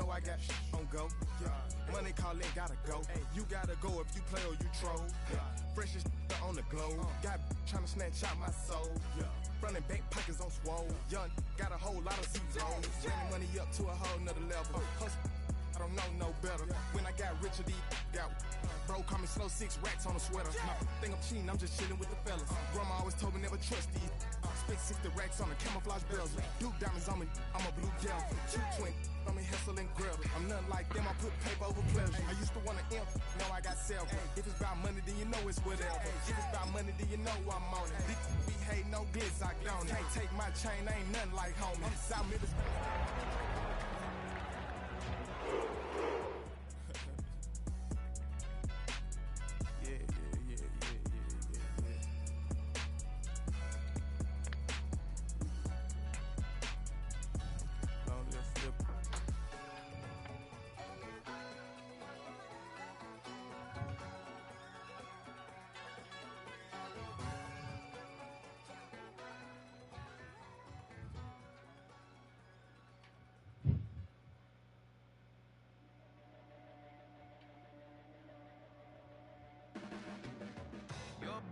know I got on go. Money calling, gotta go. You gotta go if you play or you troll. Freshest on the globe. Got trying to snatch out my soul. Running back pockets on swole. Young, got a whole lot of zeros. Spending money up to a whole nother level. Hustle, I don't know no better. When I got richer, these got bro, call me slow, 6 racks on a sweater. My thing I'm cheating, I'm just chilling with the fellas. Grandma always told me never trust these. Spent 60 racks on the camouflage bells. Blue diamonds on me, I'm a blue gel. 220 on me, hustle and grill. I'm nothing like them, I put paper over pleasure. I used to want to imp, now I got self. If it's about money, then you know it's whatever. If it's about money, then you know I'm on it. These be hate, no glitz, I don't. Can't take my chain, ain't nothing like homie. South Memphis.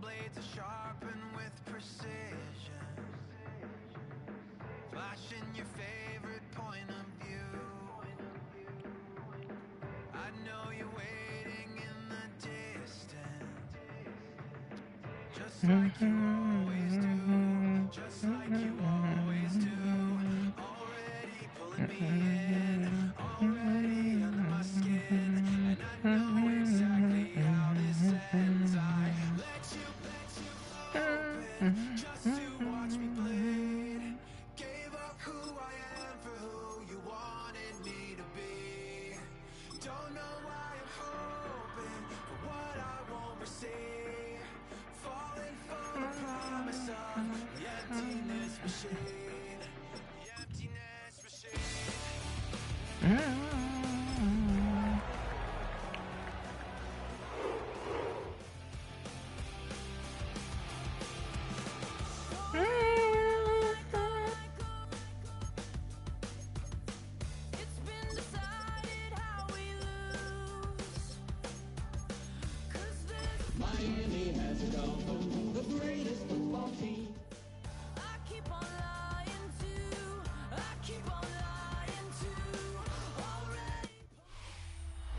Blades are sharpened with precision, flashing your favorite point of view. I know you're waiting in the distance, just like you always do, just like you always do. Already pulling me in, already under my skin, and I know exactly how this ends. I let you open just to watch me bleed. Gave up who I am for who you wanted me to be. Don't know why I'm hoping for what I won't receive. Falling for the promise of the emptiness machine. The emptiness machine.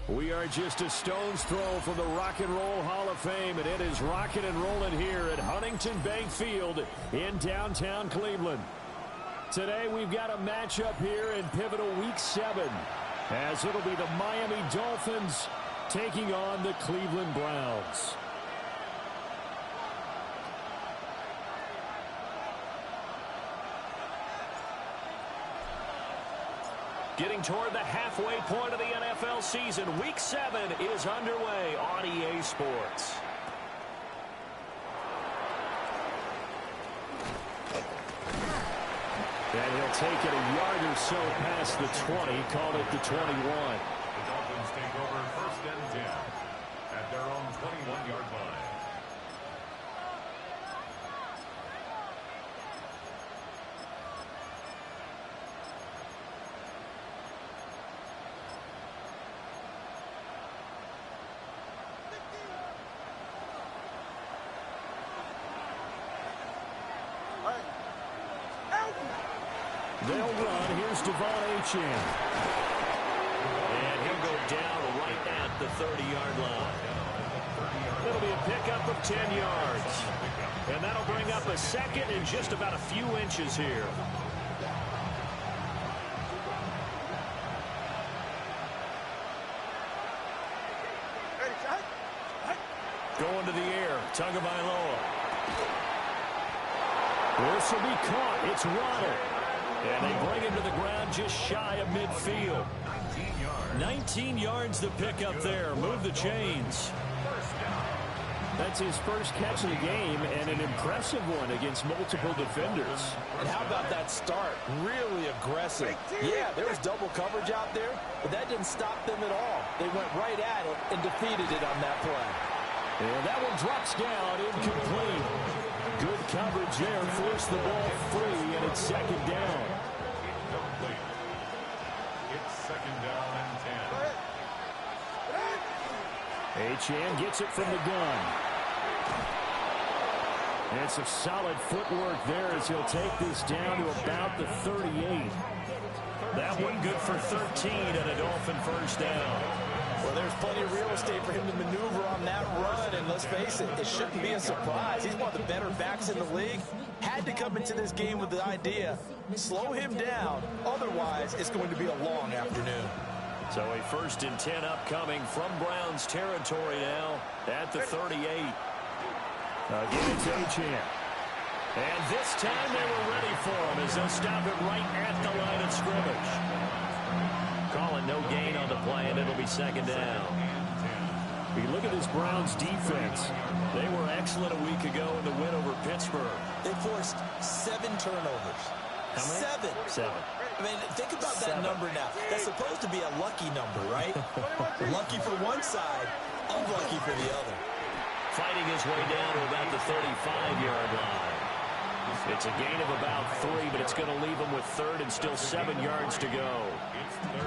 We are just a stone's throw from the Rock and Roll Hall of Fame, and it is rocking and rolling here at Huntington Bank Field in downtown Cleveland. Today we've got a matchup here in pivotal Week 7, as it'll be the Miami Dolphins taking on the Cleveland Browns. Getting toward the halfway point of the NFL season, Week 7 is underway on EA Sports. And he'll take it a yard or so past the 20, called it the 21. The Dolphins take over 1st and 10 at their own 21-yard line. They'll run. Here's Devon Achane. And he'll go down right at the 30-yard line. It'll be a pickup of 10 yards. And that'll bring up a second and just about a few inches here. Going to the air, Tagovailoa. This will be caught. It's Waddle. And they bring him to the ground just shy of midfield. 19 yards the pickup there. Move the chains. That's his first catch of the game, and an impressive one against multiple defenders. And how about that start? Really aggressive. Yeah, there was double coverage out there, but that didn't stop them at all. They went right at it and defeated it on that play. And that one drops down, incomplete. Good coverage there, forced the ball free, and it's 2nd down. It's 2nd down Achane gets it from the gun. And some solid footwork there as he'll take this down to about the 38. That one good for 13 and a Dolphin first down. Well, there's plenty of real estate for him to maneuver on that run, and let's face it, it shouldn't be a surprise. He's one of the better backs in the league. Had to come into this game with the idea, slow him down, otherwise it's going to be a long afternoon. So a 1st and 10 upcoming from Browns territory now at the 38. Again, it's Achane. And this time they were ready for him as they'll stop it right at the line of scrimmage. Calling no gain on the play, and it'll be 2nd down. You look at this Browns defense. They were excellent a week ago in the win over Pittsburgh. They forced 7 turnovers. How many? 7. I mean, think about that number now. That's supposed to be a lucky number, right? Lucky for one side, unlucky for the other. Fighting his way down to about the 35-yard line. It's a gain of about 3, but it's going to leave them with 3rd and still 7 yards to go.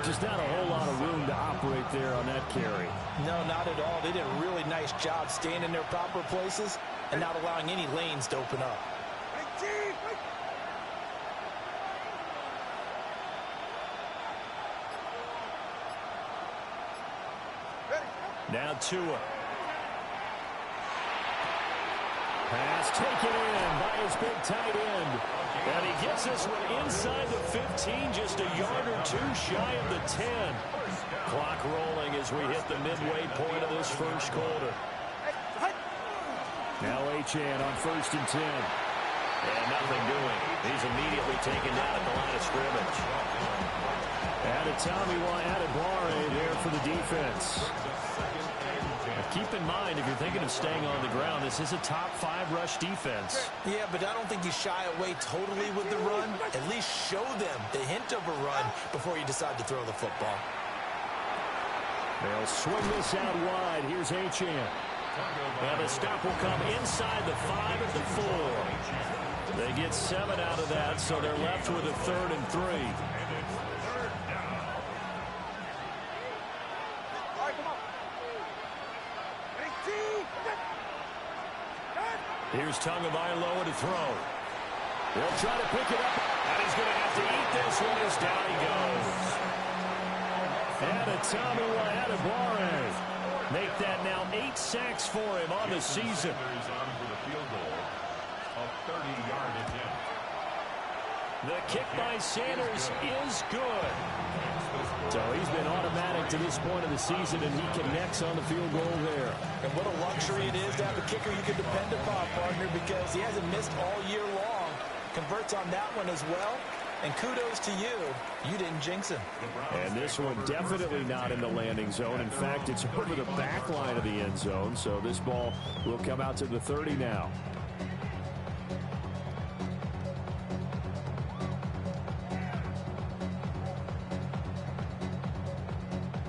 Just not a whole lot of room to operate there on that carry. No, not at all. They did a really nice job staying in their proper places and not allowing any lanes to open up. Now Tua. Pass taken in by his big tight end. And he gets this one inside the 15, just a yard or 2 shy of the 10. Clock rolling as we hit the midway point of this first quarter. Now Achane on 1st and 10. And nothing doing. He's immediately taken down at the line of scrimmage. Adetomiwa Adebawore there for the defense. Keep in mind, if you're thinking of staying on the ground, this is a top 5 rush defense. Yeah, but I don't think you shy away totally with the run. At least show them the hint of a run before you decide to throw the football. They'll swing this out wide. Here's Achane. Well, the stop will come inside the 5 at the 4. They get 7 out of that, so they're left with a 3rd and 3. Here's Tagovailoa to throw. They'll try to pick it up. And he's going to have to eat this one as down he goes. Adetomiwa Adebawore. Make that now 8 sacks for him on the season. The kick by Sanders is good. So he's been automatic to this point of the season, and he connects on the field goal there. And what a luxury it is to have a kicker you can depend upon, partner, because he hasn't missed all year long. Converts on that one as well. And kudos to you. You didn't jinx him. And this one definitely not in the landing zone. In fact, it's over the back line of the end zone. So this ball will come out to the 30 now.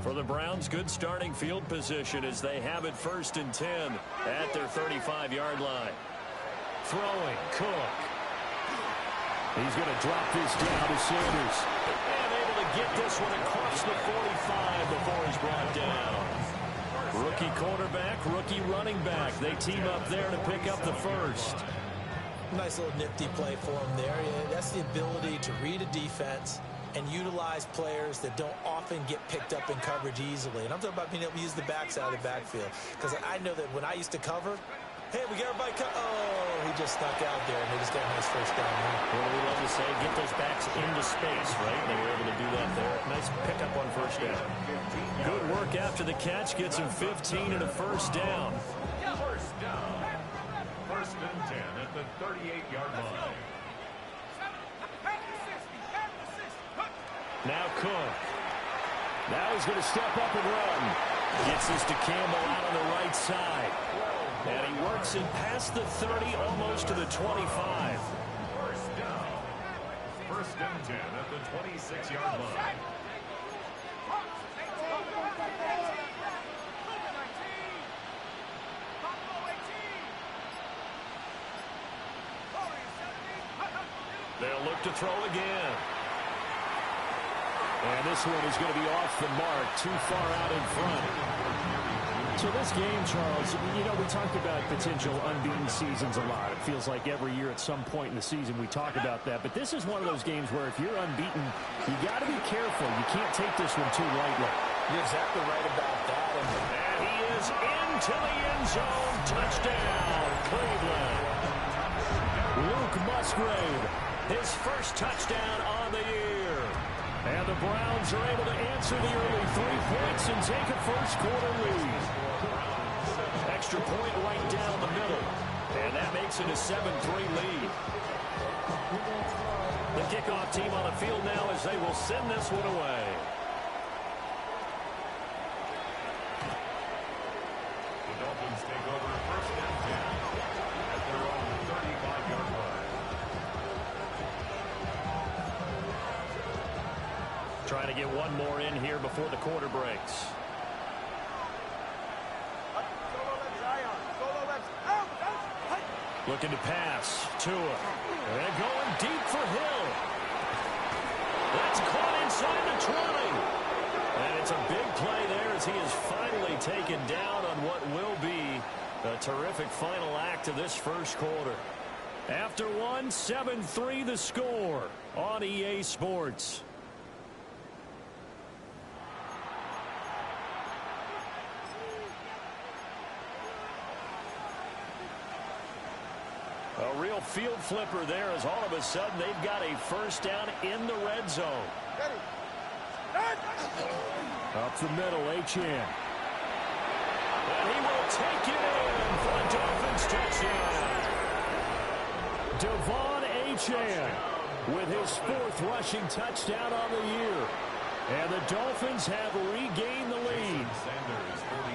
For the Browns, good starting field position as they have it 1st and 10 at their 35-yard line. Throwing, Cook. He's going to drop this down to Sanders. And able to get this one across the 45 before he's brought down. Rookie quarterback, rookie running back. They team up there to pick up the 1st. Nice little nifty play for him there. Yeah, that's the ability to read a defense and utilize players that don't often get picked up in coverage easily. And I'm talking about being able to use the backside of the backfield. Because I know that when I used to cover, hey, we got everybody oh, he just snuck out there, and they just got a nice first down. Well, we love to say, get those backs into space, right? They were able to do that there. Nice pickup on 1st down. Good work after the catch. Gets him 15 and a 1st down. 1st and 10 at the 38-yard line. Now Cook. Now he's going to step up and run. Gets this to Campbell out on the right side. And he works it past the 30, almost to the 25. 1st down. 1st and 10 at the 26-yard line. They'll look to throw again. And this one is going to be off the mark, too far out in front. So this game, Charles, you know, we talked about potential unbeaten seasons a lot. It feels like every year at some point in the season we talk about that. But this is one of those games where if you're unbeaten, you got to be careful. You can't take this one too lightly. You're exactly right about that. And he is into the end zone. Touchdown, Cleveland. Luke Musgrave, his first touchdown on the year. And the Browns are able to answer the early 3 points and take a first-quarter lead. Extra point right down the middle. And that makes it a 7-3 lead. The kickoff team on the field now as they will send this one away. The Dolphins take over first and 10 at their own 35-yard line. Trying to get one more in here before the quarter breaks. Looking to pass. Tua. And going deep for Hill. That's caught inside the 20. And it's a big play there as he is finally taken down on what will be a terrific final act of this first quarter. After one, 7-3 the score on EA Sports. A real field flipper there as all of a sudden they've got a first down in the red zone. Up the middle, Achane. And he will take it in for a Dolphins touchdown. Devon Achane with his 4th rushing touchdown on the year. And the Dolphins have regained the lead.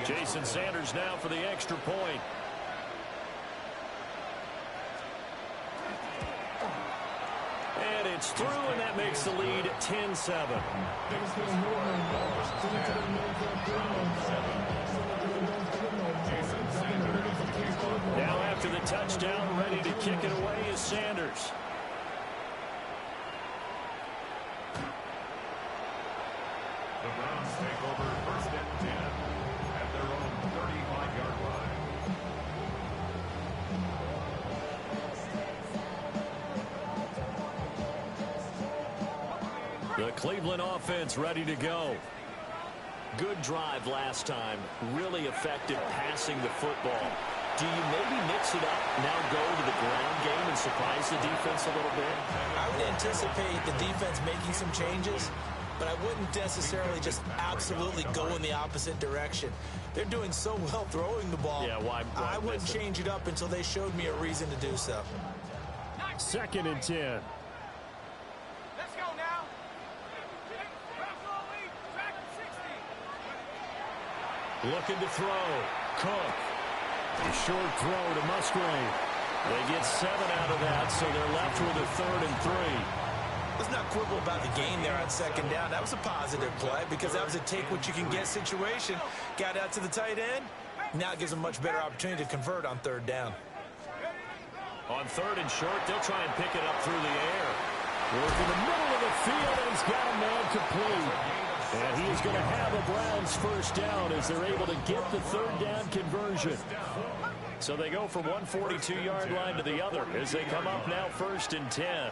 Jason Sanders now for the extra point. And it's through, and that makes the lead 10-7. Now after the touchdown, ready to kick it away is Sanders. The Browns take over first and 10 at their own 35-yard line. The Cleveland offense ready to go. Good drive last time. Really effective passing the football. Do you maybe mix it up, now go to the ground game and surprise the defense a little bit? I would anticipate the defense making some changes, but I wouldn't necessarily just absolutely go in the opposite direction. They're doing so well throwing the ball. Yeah, why I wouldn't change it up until they showed me a reason to do so. 2nd and 10. Let's go now. Looking to throw. Cook. A short throw to Musgrave. They get 7 out of that, so they're left with a 3rd and 3. Let's not quibble about the gain there on 2nd down. That was a positive play because that was a take-what-you-can-get situation. Got out to the tight end. Now it gives them a much better opportunity to convert on 3rd down. On 3rd and short, they'll try and pick it up through the air. Working the middle of the field, and he's got a man complete. And he is going to have a Browns first down as they're able to get the 3rd down conversion. So they go from 142-yard line to the other as they come up now 1st and 10.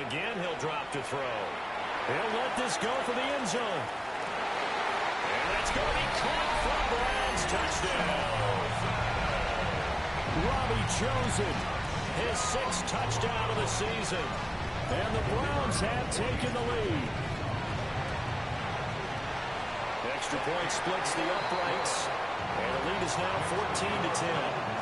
Again, he'll drop to throw. He'll let this go for the end zone. And that's going to be caught for a Browns touchdown. Robbie Chosen, His 6th touchdown of the season. and the Browns have taken the lead. Extra point splits the uprights. And the lead is now 14-10.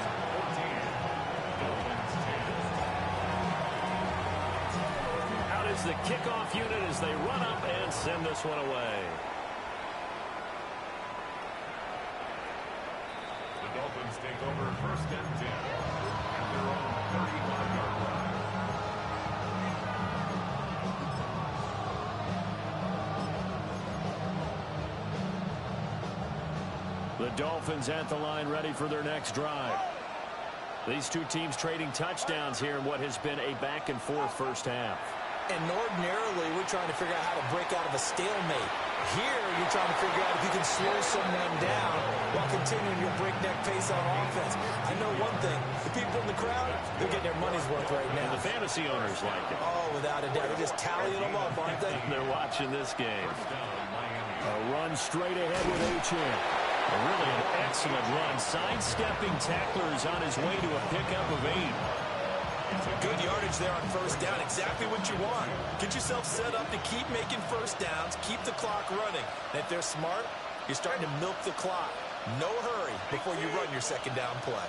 The kickoff unit as they run up and send this one away. The Dolphins take over first and 10 at their own 35-yard line. The Dolphins at the line ready for their next drive. These two teams trading touchdowns here in what has been a back-and-forth first half. And ordinarily, we're trying to figure out how to break out of a stalemate. Here, you're trying to figure out if you can slow someone down while continuing your breakneck pace on offense. I know one thing. The people in the crowd, they're getting their money's worth right now. And the fantasy owners like it. Oh, without a doubt. They're just tallying them up, aren't they? They're watching this game. A run straight ahead with Achane. Really an excellent run. Sidestepping tacklers on his way to a pickup of 8. Good yardage there on first down. Exactly what you want. Get yourself set up to keep making first downs, keep the clock running. And if they're smart, you're starting to milk the clock. No hurry before you run your second down play.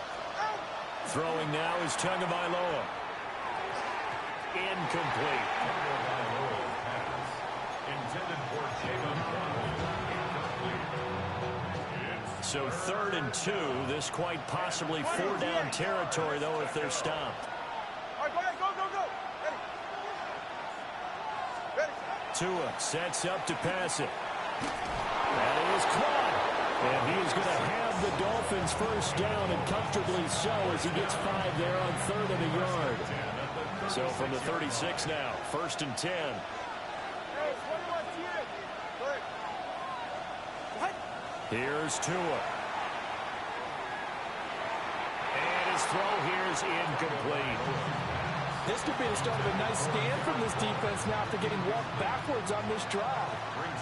Throwing now is Tagovailoa. Incomplete. Intended for Jacob. So 3rd and 2. This quite possibly 4-down territory, though, if they're stopped. All right, go ahead, go. Ready. Tua sets up to pass it. That is caught. And he is going to have the Dolphins first down, and comfortably so, as he gets 5 there on 3rd and a yard. So from the 36 now, 1st and 10. Here's Tua. And his throw here is incomplete. This could be the start of a nice stand from this defense now after getting walked backwards on this drive.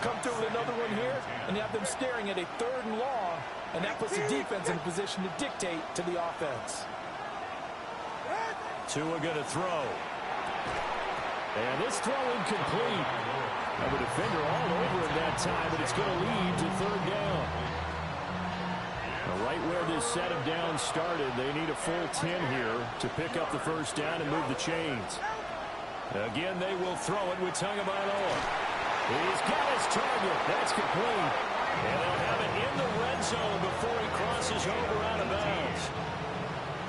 Come through with another one here, and you have them staring at a 3rd and long, and that puts the defense in a position to dictate to the offense. Tua going to throw. And this throw incomplete. Have a defender all over him that time, but it's going to lead to 3rd down. Right where this set of downs started, they need a full 10 here to pick up the first down and move the chains. Again, they will throw it with Tagovailoa. He's got his target. That's complete. And they'll have it in the red zone before he crosses over out of bounds.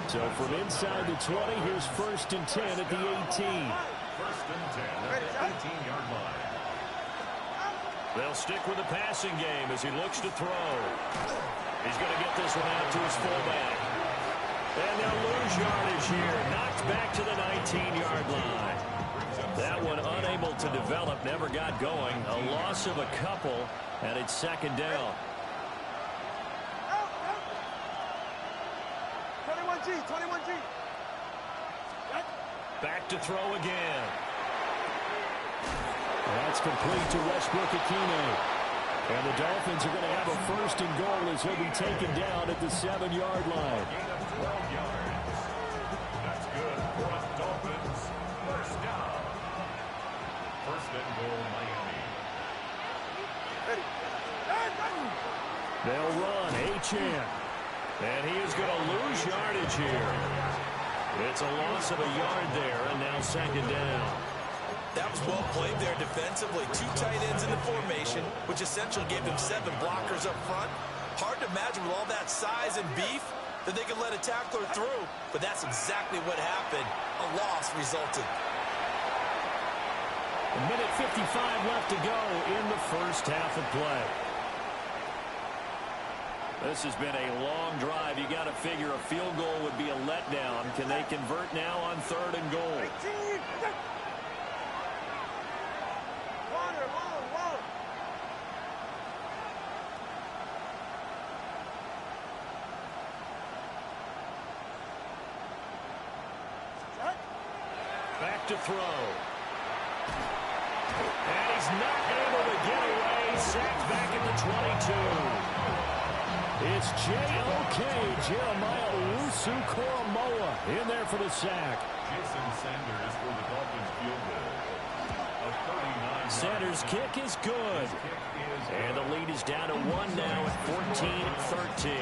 So from inside the 20, here's 1st and 10 at the 18. 1st and 10 at the 18-yard line. They'll stick with the passing game as he looks to throw. He's going to get this one out to his fullback. And they'll lose yardage here. Knocked back to the 19-yard line. That one unable to develop, never got going. A loss of a couple, and it's 2nd down. 21G. Back to throw again. That's complete to Westbrook-Ikhine. And the Dolphins are going to have a 1st and goal as he'll be taken down at the 7-yard line. Gain of 12 yards. That's good for us Dolphins. First down. 1st and goal, Miami. They'll run. Achane. And he is going to lose yardage here. It's a loss of a yard there, and now 2nd down. That was well played there defensively. 2 tight ends in the formation, which essentially gave them 7 blockers up front. Hard to imagine with all that size and beef that they could let a tackler through, but that's exactly what happened. A loss resulted. A minute 55 left to go in the first half of play. This has been a long drive. You got to figure a field goal would be a letdown. Can they convert now on 3rd and goal? Back to throw. And he's not able to get away. Sacked back at the 22. It's J.O.K. Jeremiah Owusu-Koramoah in there for the sack. Jason Sanders for the Dolphins field goal. A 39. Sanders' kick is good. And the lead is down to 1 now at 14-13.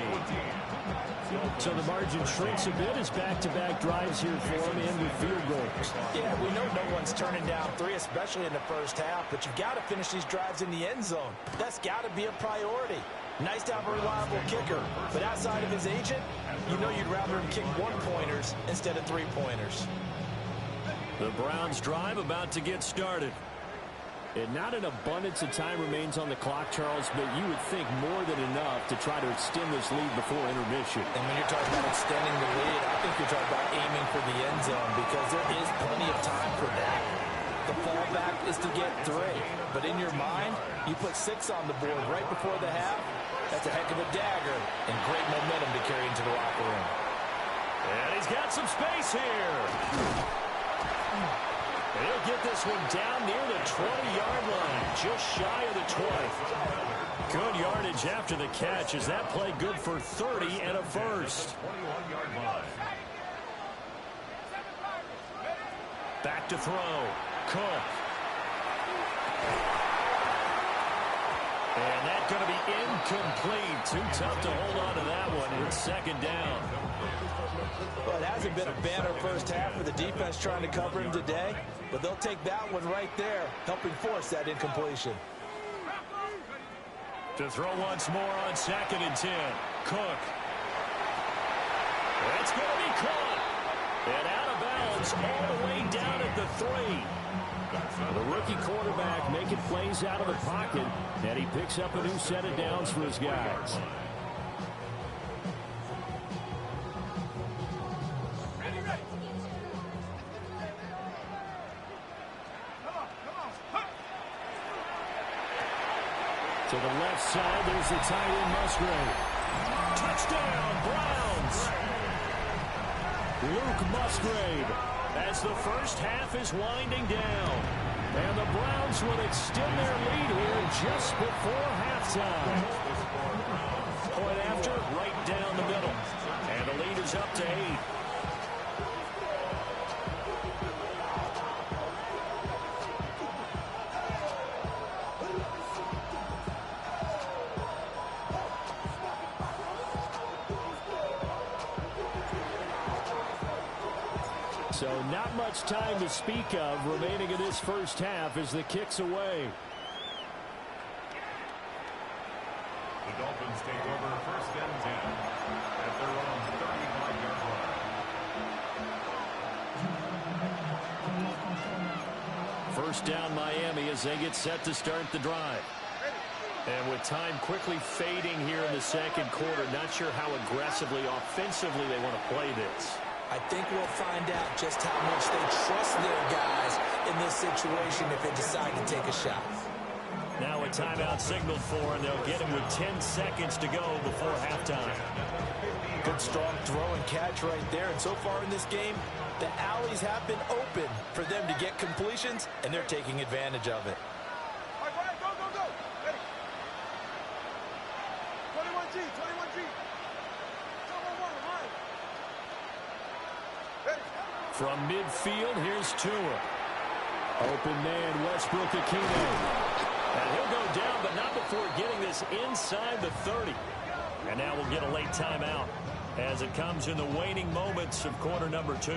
So the margin shrinks a bit as back-to-back drives here for him in with field goals. Yeah, we know no one's turning down 3, especially in the first half, but you've got to finish these drives in the end zone. That's got to be a priority. Nice to have a reliable kicker, but outside of his agent, you know you'd rather him kick 1-pointers instead of 3-pointers. The Browns drive about to get started. And not an abundance of time remains on the clock, Charles, but you would think more than enough to try to extend this lead before intermission. And when you're talking about extending the lead, I think you're talking about aiming for the end zone because there is plenty of time for that. The fallback is to get 3. But in your mind, you put 6 on the board right before the half. That's a heck of a dagger and great momentum to carry into the locker room. And he's got some space here. And he'll get this one down near the 20-yard line, just shy of the 20. Good yardage after the catch as that play good for 30 and a first. 21-yard line. Back to throw. Cook. And that's going to be incomplete. Too tough to hold on to that one. It's second down. Well, it hasn't been a banner first half for the defense trying to cover him today, but they'll take that one right there, helping force that incompletion. To throw once more on 2nd and 10. Cook. It's going to be caught. And out of bounds all the way down at the 3. The rookie quarterback making plays out of the pocket, and he picks up a new set of downs for his guys. To the left side, there's the tight end Musgrave. Touchdown, Browns! Luke Musgrave as the first half is winding down. And the Browns will extend their lead here just before halftime. Point after, right down the middle. And the lead is up to 8. So not much time to speak of remaining in this first half as the kick's away. The Dolphins take over 1st and 10 at their own 35-yard line. First down Miami as they get set to start the drive. And with time quickly fading here in the second quarter, not sure how aggressively, offensively they want to play this. I think we'll find out just how much they trust their guys in this situation if they decide to take a shot. Now a timeout signaled for, and they'll get him with 10 seconds to go before halftime. Good strong throw and catch right there. And so far in this game, the alleys have been open for them to get completions, and they're taking advantage of it. All right, go ahead, go. Ready. 21G. From midfield, here's Tua. Open man, Westbrook Akine. And he'll go down, but not before getting this inside the 30. And now we'll get a late timeout as it comes in the waning moments of quarter number 2.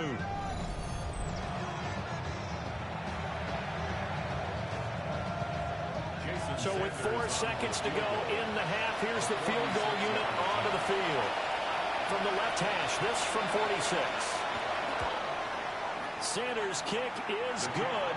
So with 4 seconds to go in the half, here's the field goal unit onto the field. From the left hash, this from 46. Sanders' kick is good,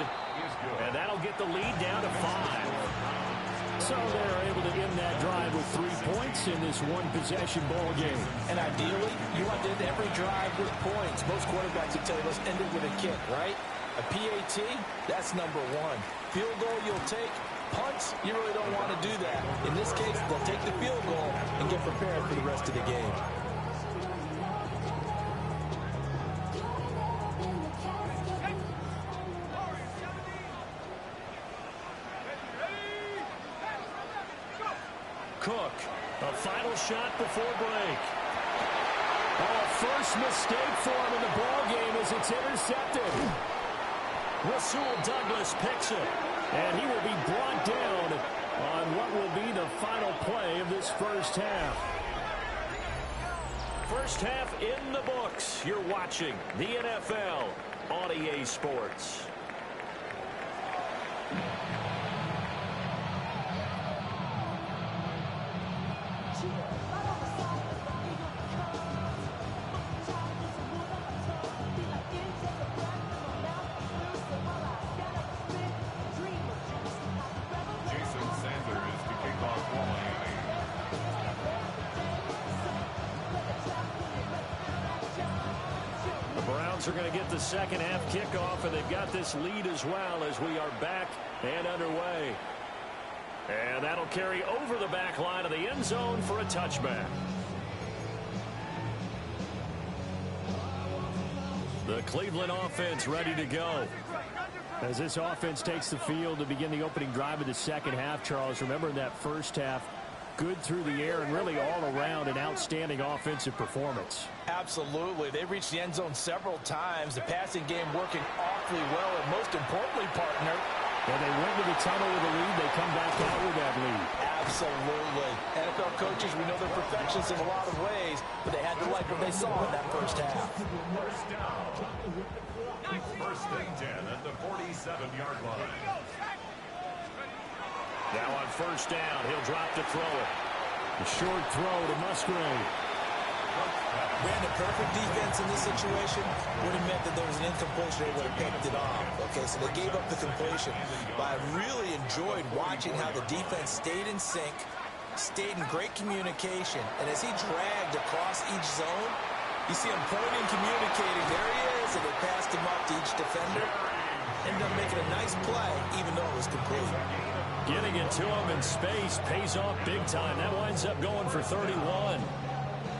and that'll get the lead down to 5. So they're able to end that drive with 3 points in this one-possession ball game. And ideally, you want to end every drive with points. Most quarterbacks will tell you, let's end it with a kick, right? A PAT, that's number 1. Field goal you'll take. Punts, you really don't want to do that. In this case, they'll take the field goal and get prepared for the rest of the game. Cook, a final shot before break. Oh, first mistake for him in the ball game as it's intercepted. Rasul Douglas picks it, and he will be brought down on what will be the final play of this first half. First half in the books. You're watching the NFL on EA Sports. Browns are going to get the second half kickoff, and they've got this lead as well as we are back and underway. And that'll carry over the back line of the end zone for a touchback. The Cleveland offense ready to go. As this offense takes the field to begin the opening drive of the second half, Charles, remember in that first half, good through the air and really all around an outstanding offensive performance. Absolutely. They reached the end zone several times. The passing game working awfully well, and most importantly, partner, when they went to the tunnel with a lead, they come back out with that lead. Absolutely. NFL coaches, we know they're perfectionists in a lot of ways, but they had to like what they saw in that first half. First down. First and 10 at the 47-yard line. Now on first down, he'll drop to throw it. A short throw to Musgrave. Brandon, perfect defense in this situation would have meant that there was an incompletion. They would have picked it off. Okay, so they gave up the completion. But I really enjoyed watching how the defense stayed in sync, stayed in great communication. And as he dragged across each zone, you see him pointing, communicating. There he is, and they passed him up to each defender. Ended up making a nice play, even though it was complete. Getting it to him in space pays off big time. That winds up going for 31.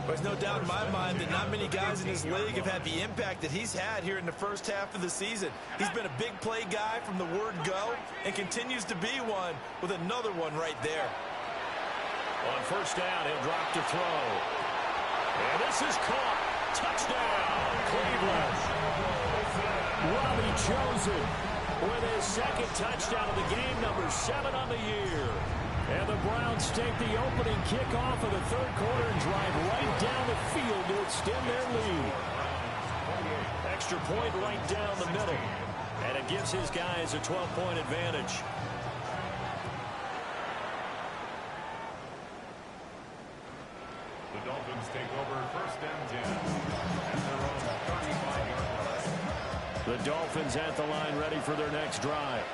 There's no doubt in my mind that not many guys in this league have had the impact that he's had here in the first half of the season. He's been a big play guy from the word go and continues to be one with another one right there. On first down, he'll drop to throw. And this is caught. Touchdown, Cleveland. Robbie Chosen with his second touchdown of the game, number 7 on the year. And the Browns take the opening kickoff of the third quarter and drive right down the field to extend their lead. Extra point right down the middle. And it gives his guys a 12-point advantage. The Dolphins take over first and 10 at their own 35-yard line. The Dolphins at the line ready for their next drive.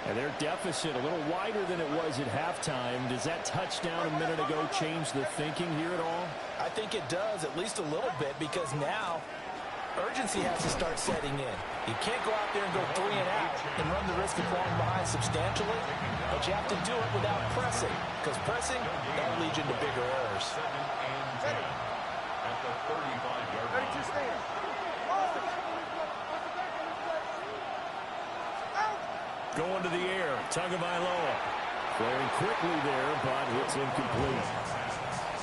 And their deficit a little wider than it was at halftime. Does that touchdown a minute ago change the thinking here at all? I think it does, at least a little bit, because now urgency has to start setting in. You can't go out there and go 3 and out and run the risk of falling behind substantially, but you have to do it without pressing, because pressing, that'll lead you into bigger errors. Second and 10 at the 35-yard line. Going to the air, Tagovailoa. Throwing quickly there, but it's incomplete.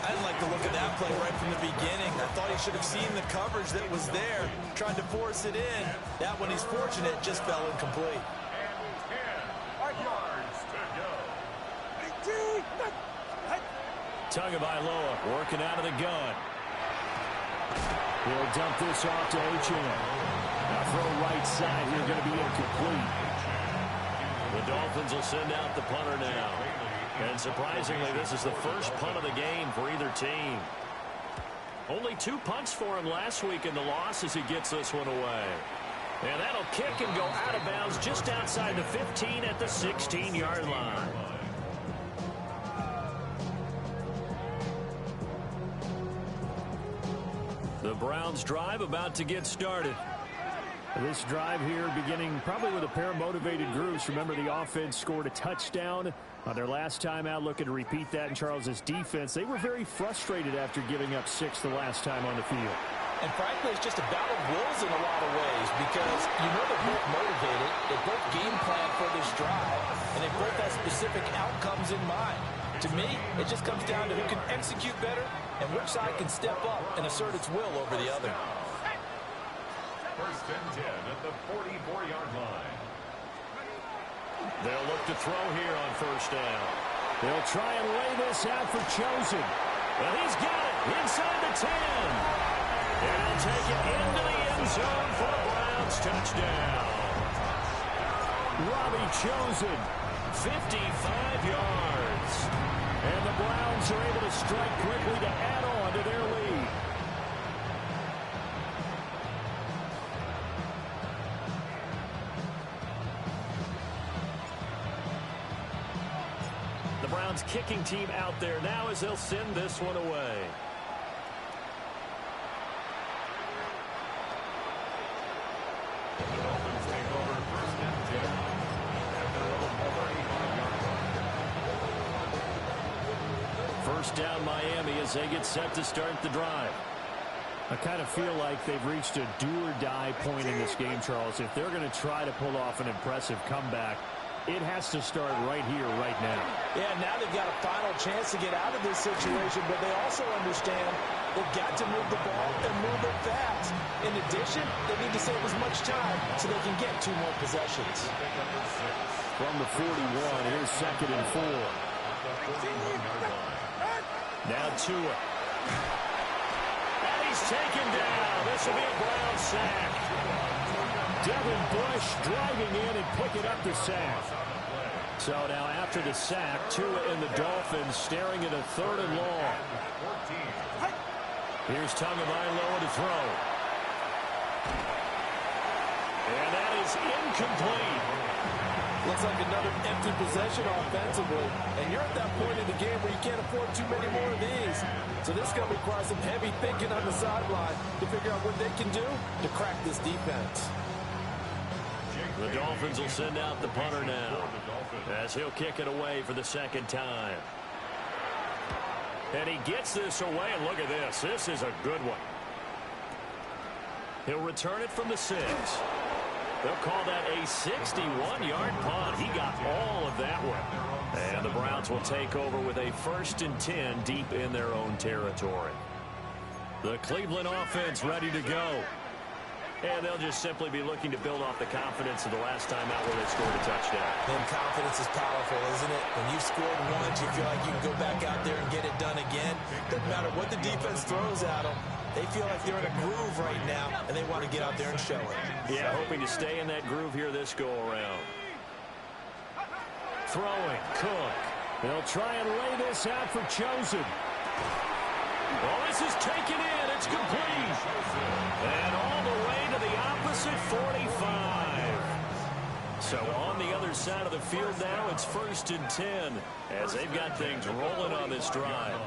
I didn't like the look of that play right from the beginning. I thought he should have seen the coverage that was there, tried to force it in. That one, he's fortunate, just fell incomplete. And 10 yards to go. Tagovailoa working out of the gun. He'll dump this off to Achane. Now throw right side here, going to be incomplete. The Dolphins will send out the punter now. And surprisingly, this is the first punt of the game for either team. Only 2 punts for him last week in the loss as he gets this one away. And that'll kick and go out of bounds just outside the 15 at the 16-yard line. The Browns drive about to get started. This drive here beginning probably with a pair of motivated groups. Remember, the offense scored a touchdown on their last time out, looking to repeat that in Charles's defense. They were very frustrated after giving up 6 the last time on the field. And frankly, it's just a battle of wills in a lot of ways, because you know they're both motivated, they both game plan for this drive, and they both have specific outcomes in mind. To me, it just comes down to who can execute better and which side can step up and assert its will over the other. First and 10 at the 44-yard line. They'll look to throw here on first down. They'll try and lay this out for Chosen. And he's got it inside the 10. And he'll take it into the end zone for a Browns touchdown. Robbie Chosen, 55 yards. And the Browns are able to strike quickly to add on to their lead. The Browns kicking team out there now as they'll send this one away. first down Miami as they get set to start the drive. I kind of feel like they've reached a do-or-die point in this game, Charles. If they're going to try to pull off an impressive comeback, it has to start right here, right now. Yeah, now they've got a final chance to get out of this situation, but they also understand they've got to move the ball and move it fast. In addition, they need to save as much time so they can get 2 more possessions. From the 41, here's 2nd and 4. Now Tua. And he's taken down. This will be a Brown sack. Devin Bush driving in and picking up the sack. So now after the sack, Tua and the Dolphins staring at a 3rd and long. Here's Tagovailoa to throw. And that is incomplete. Looks like another empty possession offensively. And you're at that point in the game where you can't afford too many more of these. So this is going to require some heavy thinking on the sideline to figure out what they can do to crack this defense. The Dolphins will send out the punter now as he'll kick it away for the 2nd time. And he gets this away, and look at this. This is a good one. He'll return it from the 6. They'll call that a 61-yard punt. He got all of that one. And the Browns will take over with a 1st and 10 deep in their own territory. The Cleveland offense ready to go. And they'll just simply be looking to build off the confidence of the last time out where they scored a touchdown. And confidence is powerful, isn't it? When you've scored once, you feel like you can go back out there and get it done again. Doesn't matter what the defense throws at them. They feel like they're in a groove right now, and they want to get out there and show it. Yeah, hoping to stay in that groove here this go-around. Throwing, Cook. They'll try and lay this out for Chosen. Oh, this is taken in. It's complete. And all the way to the opposite 45. So on the other side of the field now, it's 1st and 10 as they've got things rolling on this drive.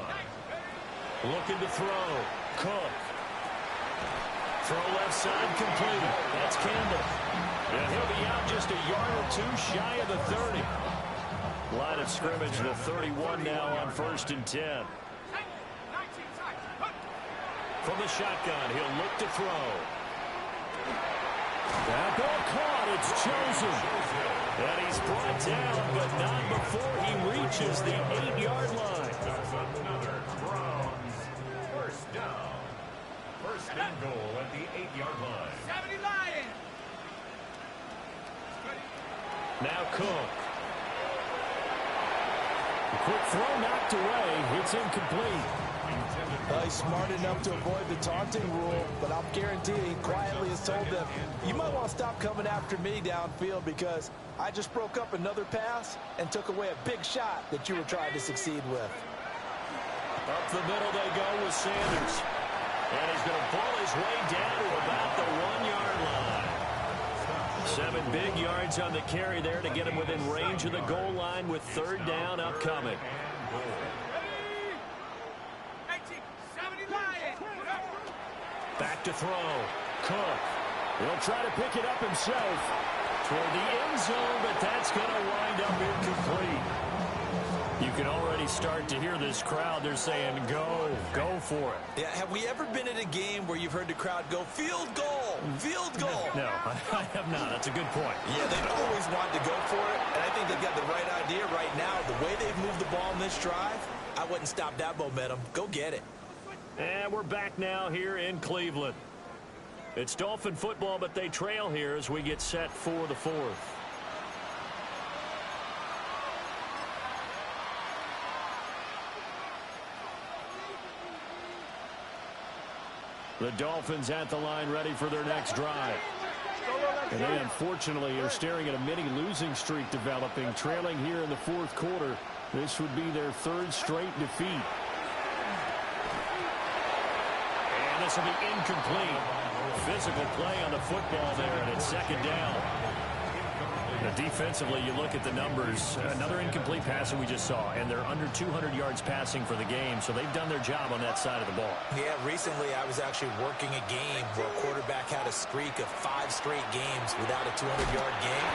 Looking to throw. Cook. Throw left side complete. That's Campbell. And he'll be out just a yard or 2 shy of the 30. Line of scrimmage, the 31 now on 1st and 10. From the shotgun, he'll look to throw. That ball caught. It's Chosen. And he's brought down, but not before he reaches the 8-yard line. Another Browns 1st down. 1st and goal at the 8-yard line. 70 Lions. Now Cook. A quick throw knocked away. It's incomplete. He's smart enough to avoid the taunting rule, but I'll guarantee he quietly has told them, you might want to stop coming after me downfield because I just broke up another pass and took away a big shot that you were trying to succeed with. Up the middle they go with Sanders. And he's going to pull his way down to about the 1-yard line. 7 big yards on the carry there to get him within range of the goal line with 3rd down upcoming. Back to throw. Cook. He'll try to pick it up himself toward the end zone, but that's going to wind up incomplete. You can already start to hear this crowd. They're saying, go for it. Yeah, have we ever been in a game where you've heard the crowd go, field goal, field goal? No, I have not. That's a good point. Yeah, they've always wanted to go for it, and I think they've got the right idea right now. The way they've moved the ball in this drive, I wouldn't stop that momentum. Go get it. And we're back now here in Cleveland. It's Dolphin football, but they trail here as we get set for the 4th. The Dolphins at the line ready for their next drive. And they unfortunately are staring at a mini losing streak developing, trailing here in the 4th quarter. This would be their 3rd straight defeat. And this will be incomplete. Physical play on the football there, and it's 2nd down. Now, defensively, you look at the numbers. Another incomplete pass that we just saw, and they're under 200 yards passing for the game, so they've done their job on that side of the ball. Yeah, recently I was actually working a game where a quarterback had a streak of 5 straight games without a 200-yard game.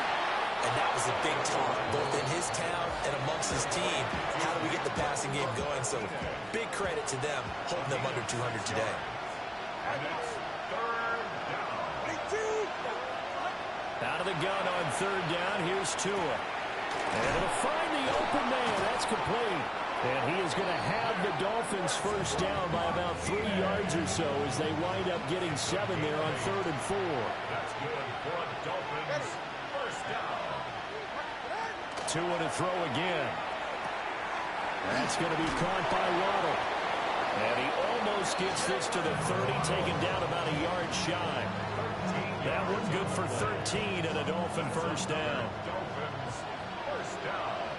And that was a big taunt, both in his town and amongst his team, how do we get the passing game going? So big credit to them, holding them under 200 today. And it's third down. Out of the gun on third down. Here's Tua. And it'll find the open man. That's complete. And he is going to have the Dolphins first down by about 3 yards or so as they wind up getting 7 there on 3rd and 4. That's good for a Dolphins first down. Tua to throw again. That's going to be caught by Waddle. And he almost gets this to the 30, taken down about a yard shy. That one good for 13 and a Dolphin first down. Dolphins first down.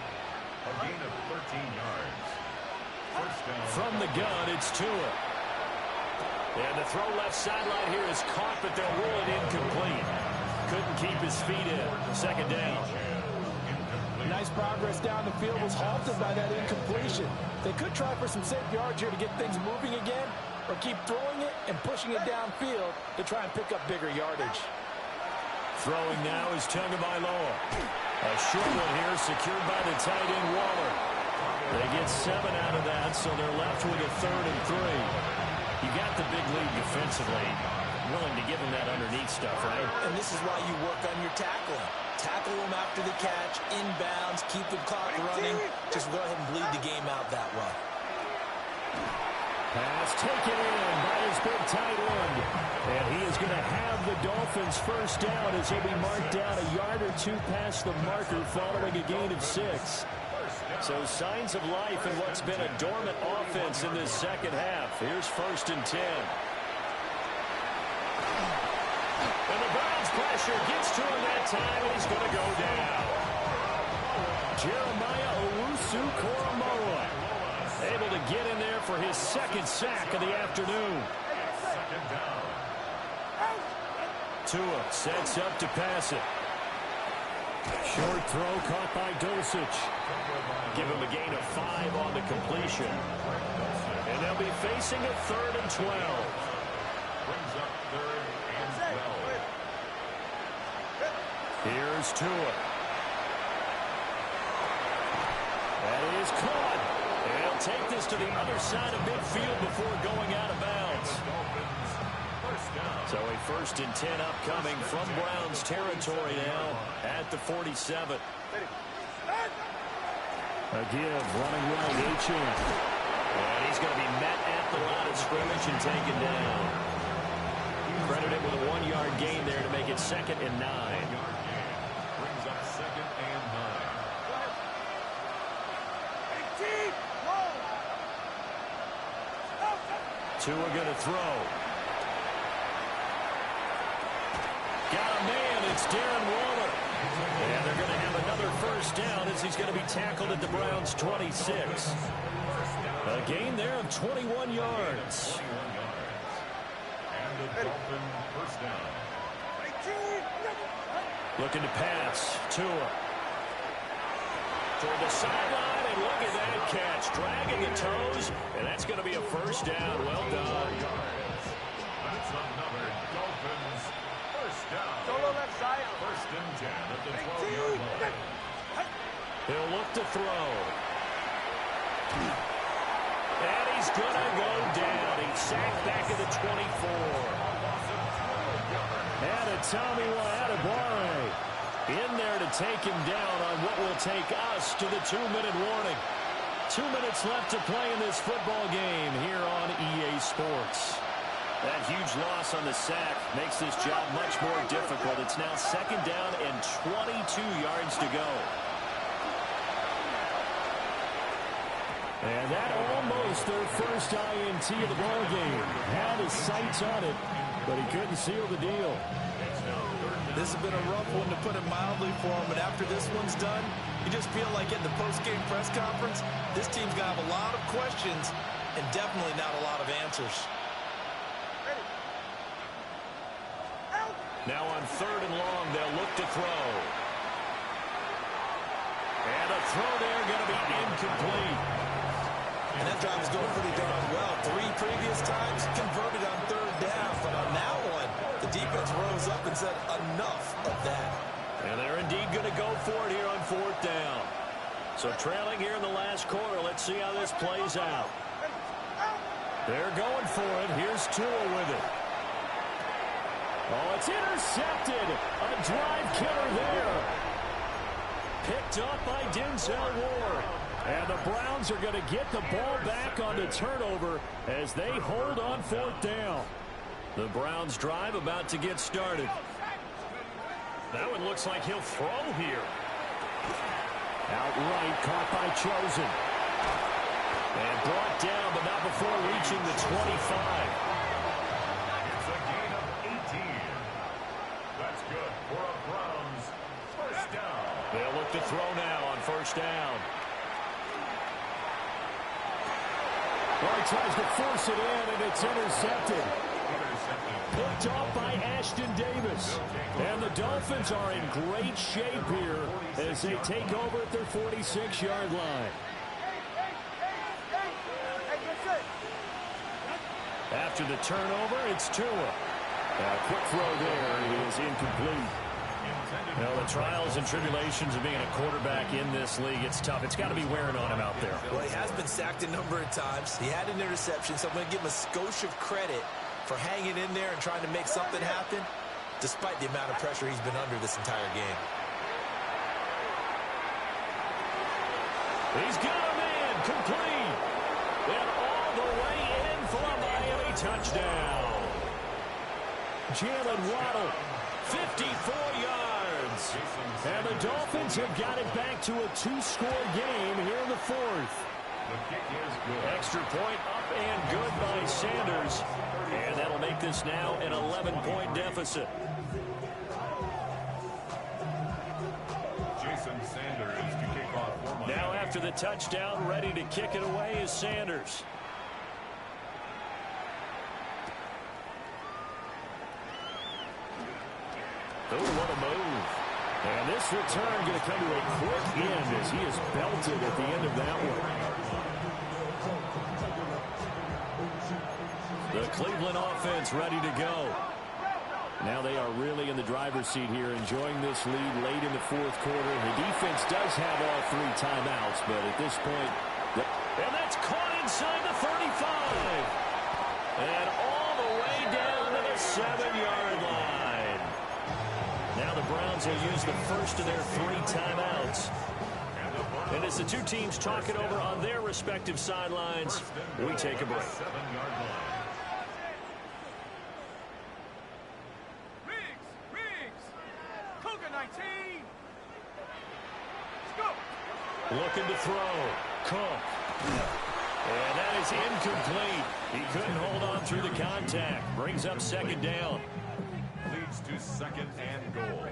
A gain of 13 yards. First down. From the gun, it's Tua. And the throw left sideline here is caught, but they'll rule it incomplete. Couldn't keep his feet in. Second down. Nice progress down the field was halted by that incompletion. They could try for some safe yards here to get things moving again, or keep throwing it and pushing it downfield to try and pick up bigger yardage. Throwing now is Tagovailoa. A short one here secured by the tight end Waller. They get 7 out of that, so they're left with a 3rd and 3. You got the big lead defensively. Willing to give him that underneath stuff, right? And this is why you work on your tackling. Tackle him after the catch, inbounds, keep the clock running. Just go ahead and bleed the game out that way. Pass taken in by his big tight end. And he is going to have the Dolphins first down as he'll be marked down a yard or 2 past the marker following a gain of 6. So signs of life in what's been a dormant offense in this second half. Here's 1st and 10. And the Browns pressure gets to him that time, and he's going to go down. Jeremiah Owusu-Koramoah able to get in there for his 2nd sack of the afternoon. Second down. Tua sets up to pass it. Short throw caught by Dulcich. Give him a gain of 5 on the completion. And they'll be facing a 3rd and 12. Brings up 3rd and 12. Here's Tua. That is caught. And he'll take this to the other side of midfield before going out of bounds. So a 1st and 10 upcoming from Browns territory now at the 47. A give, running right, Achane. And he's going to be met at the line of scrimmage and taken down. Credited with a 1-yard gain there to make it 2nd and 9. Brings up 2nd and 9. Tua going to throw. Got a man, it's Darren Waller. And they're going to have another first down as he's going to be tackled at the Browns' 26. A gain there of 21 yards. And the Dolphin first down. Looking to pass. Tua. Toward the sideline, and look at that catch. Dragging the toes, and that's going to be a first down. Well done. That's another Dolphins first down. left side. 1st and 10 at the 12-yard line. He'll look to throw. And he's going to go down. He's sacked back at the 24. And a Tommy Adebawore in there to take him down on what will take us to the 2-minute warning. 2 minutes left to play in this football game here on EA Sports. That huge loss on the sack makes this job much more difficult. It's now 2nd down and 22 yards to go. And that almost their first INT of the ball game. Had his sights on it, but he couldn't seal the deal. This has been a rough one, to put it mildly, for him. And after this one's done, you just feel like in the post-game press conference, this team's going to have a lot of questions and definitely not a lot of answers. Now on 3rd and long, they'll look to throw. And a throw there going to be incomplete. And that drive is going pretty darn well. 3 previous times converted on 3rd down. But on that one, the defense rose up and said enough of that. And they're indeed going to go for it here on 4th down. So trailing here in the last quarter. Let's see how this plays out. They're going for it. Here's Tua with it. Oh, it's intercepted. A drive killer there. Picked up by Denzel Ward. And the Browns are going to get the ball back on the turnover as they hold on 4th down. The Browns drive about to get started. That one looks like he'll throw here. Outright caught by Chosen. And brought down, but not before reaching the 25. It's a gain of 18. That's good for a Browns first down. They'll look to throw now on 1st down. Well, he tries to force it in, and it's intercepted. Picked off by Ashton Davis. And the Dolphins are in great shape here as they take over at their 46-yard line. After the turnover, it's Tua. A quick throw there. It is incomplete. Well, the trials and tribulations of being a quarterback in this league, it's tough. It's got to be wearing on him out there. Well, he has been sacked a number of times. He had an interception, so I'm going to give him a skosh of credit for hanging in there and trying to make something happen, despite the amount of pressure he's been under this entire game. He's got a man complete. And all the way in for a Miami touchdown. Jalen Waddle, 54 yards. And the Dolphins have got it back to a 2-score game here in the 4th. The kick is good. Extra point up and good by Sanders. And that'll make this now an 11-point deficit. Jason Sanders to kick off for Miami. Now after the touchdown, ready to kick it away is Sanders. Oh, what a move. And this return going to come to a quick end as he is belted at the end of that one. The Cleveland offense ready to go. Now they are really in the driver's seat here, enjoying this lead late in the 4th quarter. The defense does have all 3 timeouts, but at this point... And that's caught inside the 35. And all the way down to the 7-yard line. Now the Browns will use the first of their 3 timeouts. And as the two teams talk it over on their respective sidelines, we take a break. 7-yard line. Looking to throw. Cook. And that is incomplete. He couldn't hold on through the contact. Brings up 2nd down. Leads to 2nd and goal.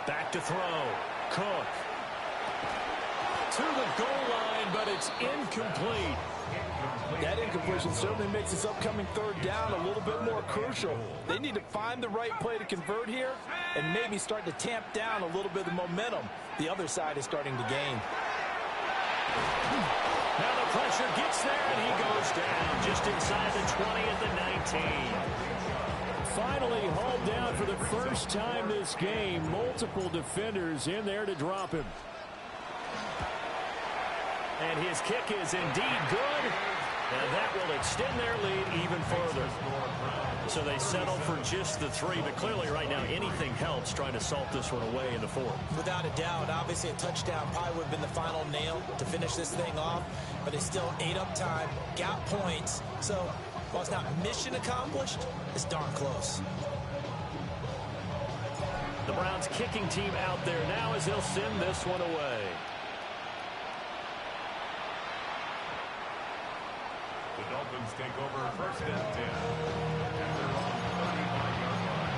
Back to throw. Cook. To the goal line, but it's incomplete. That incompletion certainly makes this upcoming 3rd down a little bit more crucial. They need to find the right play to convert here and maybe start to tamp down a little bit of the momentum the other side is starting to gain. Now the pressure gets there, and he goes down just inside the 20 at the 19. Finally hauled down for the first time this game. Multiple defenders in there to drop him. And his kick is indeed good. And that will extend their lead even further. So they settle for just the 3. But clearly right now anything helps trying to salt this one away in the 4th. Without a doubt, obviously a touchdown probably would have been the final nail to finish this thing off. But it's still ate up time, got points. So while it's not mission accomplished, it's darn close. The Browns kicking team out there now as they'll send this one away. The Dolphins take over 1st and 10. And they're on the 35-yard line.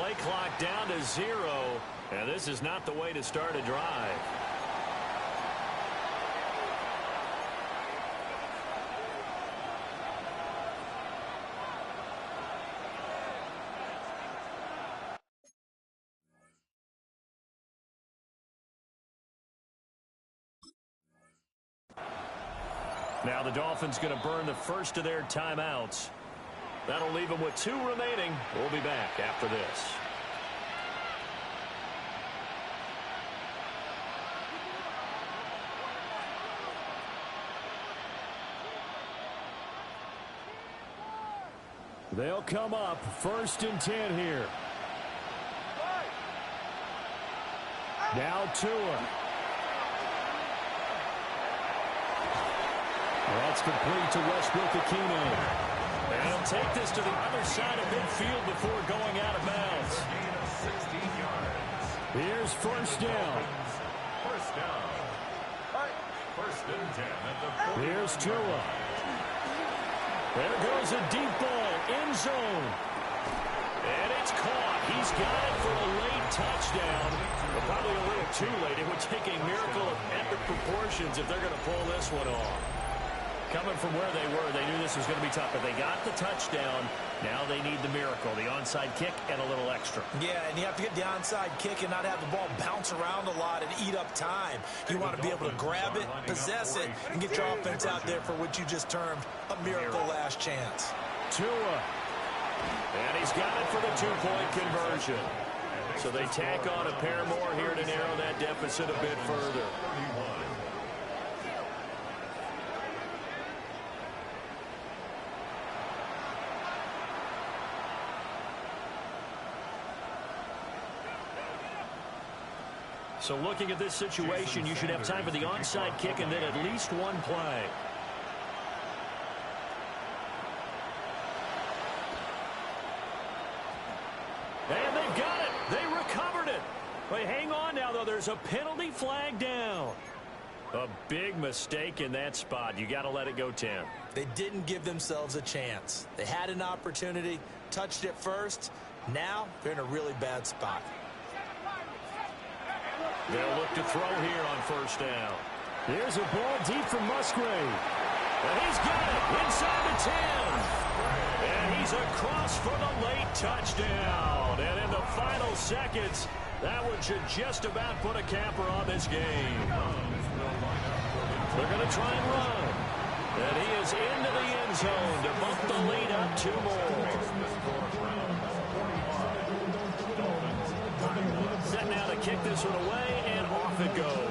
play clock down to 0, and this is not the way to start a drive. Now the Dolphins going to burn the first of their timeouts. That'll leave them with 2 remaining. We'll be back after this. They'll come up 1st and 10 here. Now Tua. That's complete to Westbrook-Ikhine. And he'll take this to the other side of midfield before going out of bounds. Here's 1st down. First down. 1st and 10 at the 40. Here's Tua. There goes a deep ball, end zone. And it's caught. He's got it for a late touchdown. But probably a little too late. It would take a miracle of epic proportions if they're going to pull this one off. Coming from where they were, they knew this was going to be tough. But they got the touchdown. Now they need the miracle, the onside kick and a little extra. Yeah, and you have to get the onside kick and not have the ball bounce around a lot and eat up time. You want to be able to grab it, possess it, and get your offense out there for what you just termed a miracle last chance. Tua. And he's got it for the 2-point conversion. So they tack on a pair more here to narrow that deficit a bit further. So looking at this situation, you should have time for the onside kick and then at least one play. And they've got it. They recovered it. But hang on now, though. There's a penalty flag down. A big mistake in that spot. You got to let it go, Tim. They didn't give themselves a chance. They had an opportunity, touched it first. Now they're in a really bad spot. They'll look to throw here on 1st down. Here's a ball deep from Musgrave. And he's got it inside the 10. And he's across for the late touchdown. And in the final seconds, that one should just about put a capper on this game. They're going to try and run. And he is into the end zone to bump the lead up 2 more. Set now to kick this one away, and off it goes.